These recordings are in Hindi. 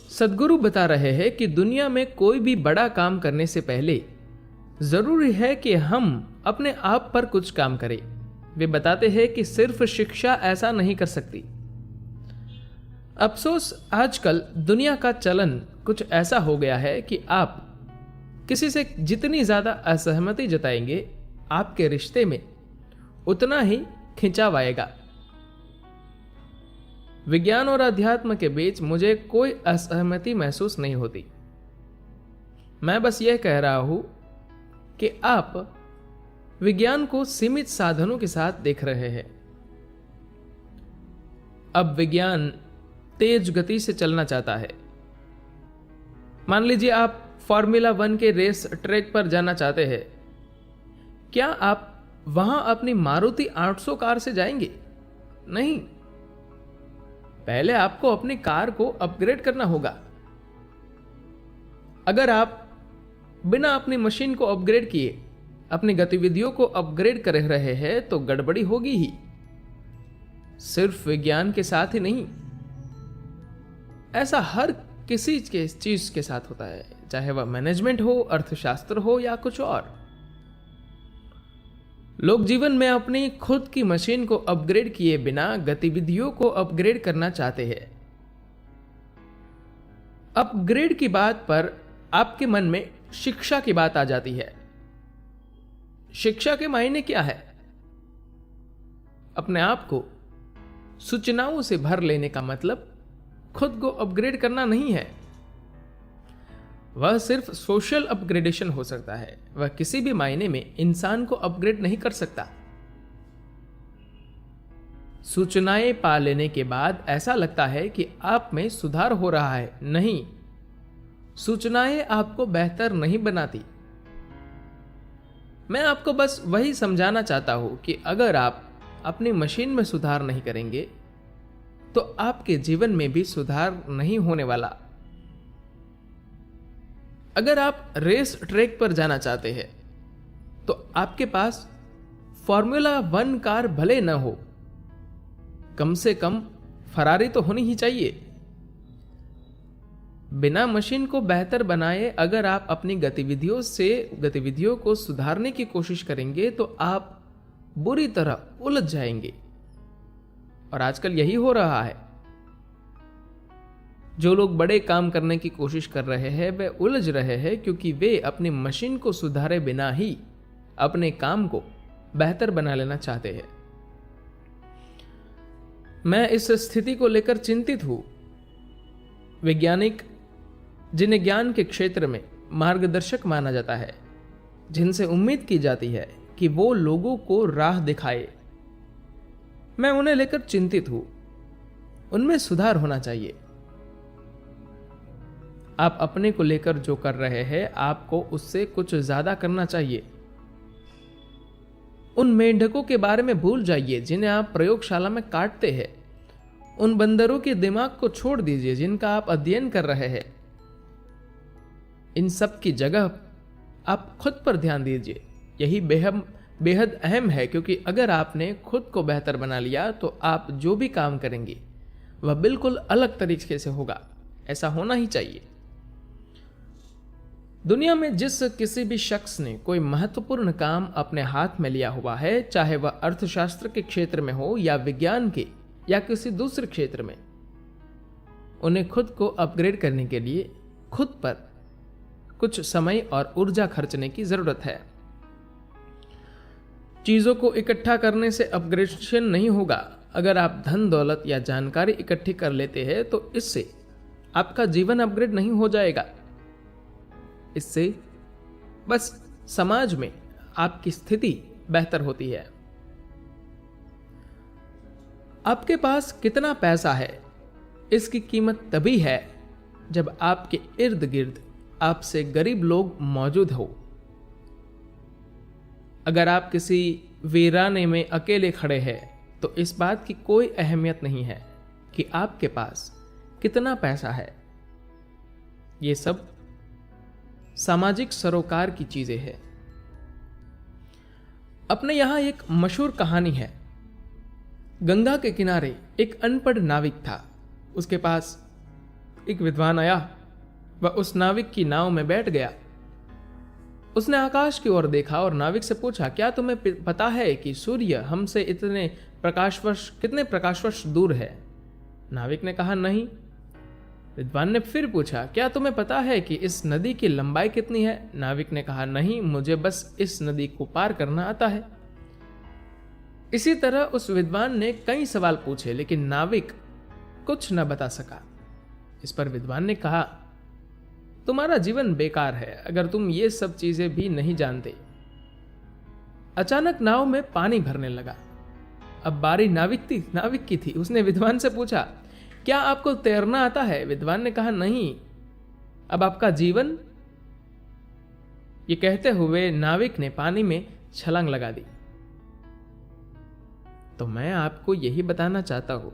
सद्गुरु बता रहे हैं कि दुनिया में कोई भी बड़ा काम करने से पहले जरूरी है कि हम अपने आप पर कुछ काम करें। वे बताते हैं कि सिर्फ शिक्षा ऐसा नहीं कर सकती। अफसोस आजकल दुनिया का चलन कुछ ऐसा हो गया है कि आप किसी से जितनी ज्यादा असहमति जताएंगे, आपके रिश्ते में उतना ही खिंचाव आएगा। विज्ञान और अध्यात्म के बीच मुझे कोई असहमति महसूस नहीं होती। मैं बस यह कह रहा हूं कि आप विज्ञान को सीमित साधनों के साथ देख रहे हैं। अब विज्ञान तेज गति से चलना चाहता है। मान लीजिए आप फॉर्मूला 1 के रेस ट्रैक पर जाना चाहते हैं। क्या आप वहां अपनी मारुति 800 कार से जाएंगे? नहीं। पहले आपको अपनी कार को अपग्रेड करना होगा। अगर आप बिना अपनी मशीन को अपग्रेड किए अपनी गतिविधियों को अपग्रेड कर रहे हैं तो गड़बड़ी होगी ही। सिर्फ विज्ञान के साथ ही नहीं, ऐसा हर किसी के चीज के साथ होता है, चाहे वह मैनेजमेंट हो, अर्थशास्त्र हो या कुछ और। लोग जीवन में अपनी खुद की मशीन को अपग्रेड किए बिना गतिविधियों को अपग्रेड करना चाहते हैं। अपग्रेड की बात पर आपके मन में शिक्षा की बात आ जाती है। शिक्षा के मायने क्या है? अपने आप को सूचनाओं से भर लेने का मतलब खुद को अपग्रेड करना नहीं है। वह सिर्फ सोशल अपग्रेडेशन हो सकता है। वह किसी भी मायने में इंसान को अपग्रेड नहीं कर सकता। सूचनाएं पा लेने के बाद ऐसा लगता है कि आप में सुधार हो रहा है। नहीं, सूचनाएं आपको बेहतर नहीं बनाती। मैं आपको बस वही समझाना चाहता हूं कि अगर आप अपनी मशीन में सुधार नहीं करेंगे तो आपके जीवन में भी सुधार नहीं होने वाला। अगर आप रेस ट्रैक पर जाना चाहते हैं तो आपके पास फॉर्मूला 1 कार भले न हो, कम से कम फरारी तो होनी ही चाहिए। बिना मशीन को बेहतर बनाए अगर आप अपनी गतिविधियों को सुधारने की कोशिश करेंगे तो आप बुरी तरह उलझ जाएंगे। और आजकल यही हो रहा है। जो लोग बड़े काम करने की कोशिश कर रहे हैं वे उलझ रहे हैं क्योंकि वे अपनी मशीन को सुधारे बिना ही अपने काम को बेहतर बना लेना चाहते हैं। मैं इस स्थिति को लेकर चिंतित हूं। वैज्ञानिक, जिन्हें ज्ञान के क्षेत्र में मार्गदर्शक माना जाता है, जिनसे उम्मीद की जाती है कि वो लोगों को राह दिखाए, मैं उन्हें लेकर चिंतित हूं। उनमें सुधार होना चाहिए। आप अपने को लेकर जो कर रहे हैं, आपको उससे कुछ ज्यादा करना चाहिए। उन मेंढकों के बारे में भूल जाइए जिन्हें आप प्रयोगशाला में काटते हैं। उन बंदरों के दिमाग को छोड़ दीजिए जिनका आप अध्ययन कर रहे हैं। इन सब की जगह आप खुद पर ध्यान दीजिए। यही बेहद अहम है, क्योंकि अगर आपने खुद को बेहतर बना लिया तो आप जो भी काम करेंगे वह बिल्कुल अलग तरीके से होगा। ऐसा होना ही चाहिए। दुनिया में जिस किसी भी शख्स ने कोई महत्वपूर्ण काम अपने हाथ में लिया हुआ है, चाहे वह अर्थशास्त्र के क्षेत्र में हो या विज्ञान के या किसी दूसरे क्षेत्र में, उन्हें खुद को अपग्रेड करने के लिए खुद पर कुछ समय और ऊर्जा खर्चने की जरूरत है। चीजों को इकट्ठा करने से अपग्रेडेशन नहीं होगा। अगर आप धन दौलत या जानकारी इकट्ठी कर लेते हैं तो इससे आपका जीवन अपग्रेड नहीं हो जाएगा। इससे बस समाज में आपकी स्थिति बेहतर होती है। आपके पास कितना पैसा है, इसकी कीमत तभी है जब आपके इर्द गिर्द आपसे गरीब लोग मौजूद हो। अगर आप किसी वीराने में अकेले खड़े हैं तो इस बात की कोई अहमियत नहीं है कि आपके पास कितना पैसा है। ये सब सामाजिक सरोकार की चीजें हैं। अपने यहां एक मशहूर कहानी है। गंगा के किनारे एक अनपढ़ नाविक था। उसके पास एक विद्वान आया, वह उस नाविक की नाव में बैठ गया। उसने आकाश की ओर देखा और नाविक से पूछा, क्या तुम्हें पता है कि सूर्य हमसे कितने प्रकाशवर्ष दूर है? नाविक ने कहा, नहीं। विद्वान ने फिर पूछा, क्या तुम्हें पता है कि इस नदी की लंबाई कितनी है? नाविक ने कहा, नहीं, मुझे बस इस नदी को पार करना आता है। इसी तरह उस विद्वान ने कई सवाल पूछे, लेकिन नाविक कुछ न बता सका। इस पर विद्वान ने कहा, तुम्हारा जीवन बेकार है अगर तुम ये सब चीजें भी नहीं जानते। अचानक नाव में पानी भरने लगा। अब बारी नाविक की थी। उसने विद्वान से पूछा, क्या आपको तैरना आता है? विद्वान ने कहा, नहीं। अब आपका जीवन? ये कहते हुए नाविक ने पानी में छलांग लगा दी। तो मैं आपको यही बताना चाहता हूं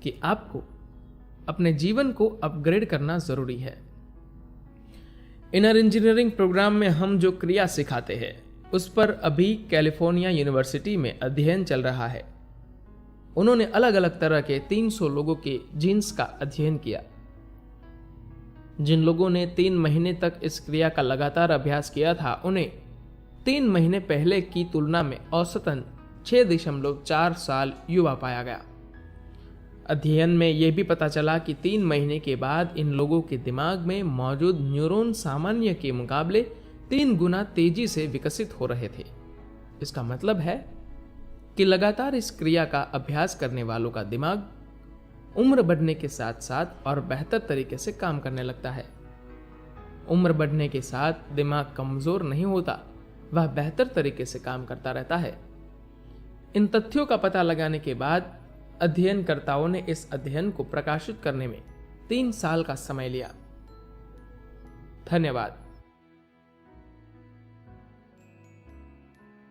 कि आपको अपने जीवन को अपग्रेड करना जरूरी है। इनर इंजीनियरिंग प्रोग्राम में हम जो क्रिया सिखाते हैं उस पर अभी कैलिफोर्निया यूनिवर्सिटी में अध्ययन चल रहा है। उन्होंने अलग अलग तरह के 300 लोगों के जीन्स का अध्ययन किया। जिन लोगों ने 3 महीने तक इस क्रिया का लगातार अभ्यास किया था, उन्हें 3 महीने पहले की तुलना में औसतन 6.4 साल युवा पाया गया। अध्ययन में यह भी पता चला कि 3 महीने के बाद इन लोगों के दिमाग में मौजूद न्यूरॉन सामान्य के मुकाबले 3 गुना तेजी से विकसित हो रहे थे। इसका मतलब है कि लगातार इस क्रिया का अभ्यास करने वालों का दिमाग उम्र बढ़ने के साथ साथ और बेहतर तरीके से काम करने लगता है। उम्र बढ़ने के साथ दिमाग कमजोर नहीं होता, वह बेहतर तरीके से काम करता रहता है। इन तथ्यों का पता लगाने के बाद अध्ययनकर्ताओं ने इस अध्ययन को प्रकाशित करने में 3 साल का समय लिया। धन्यवाद।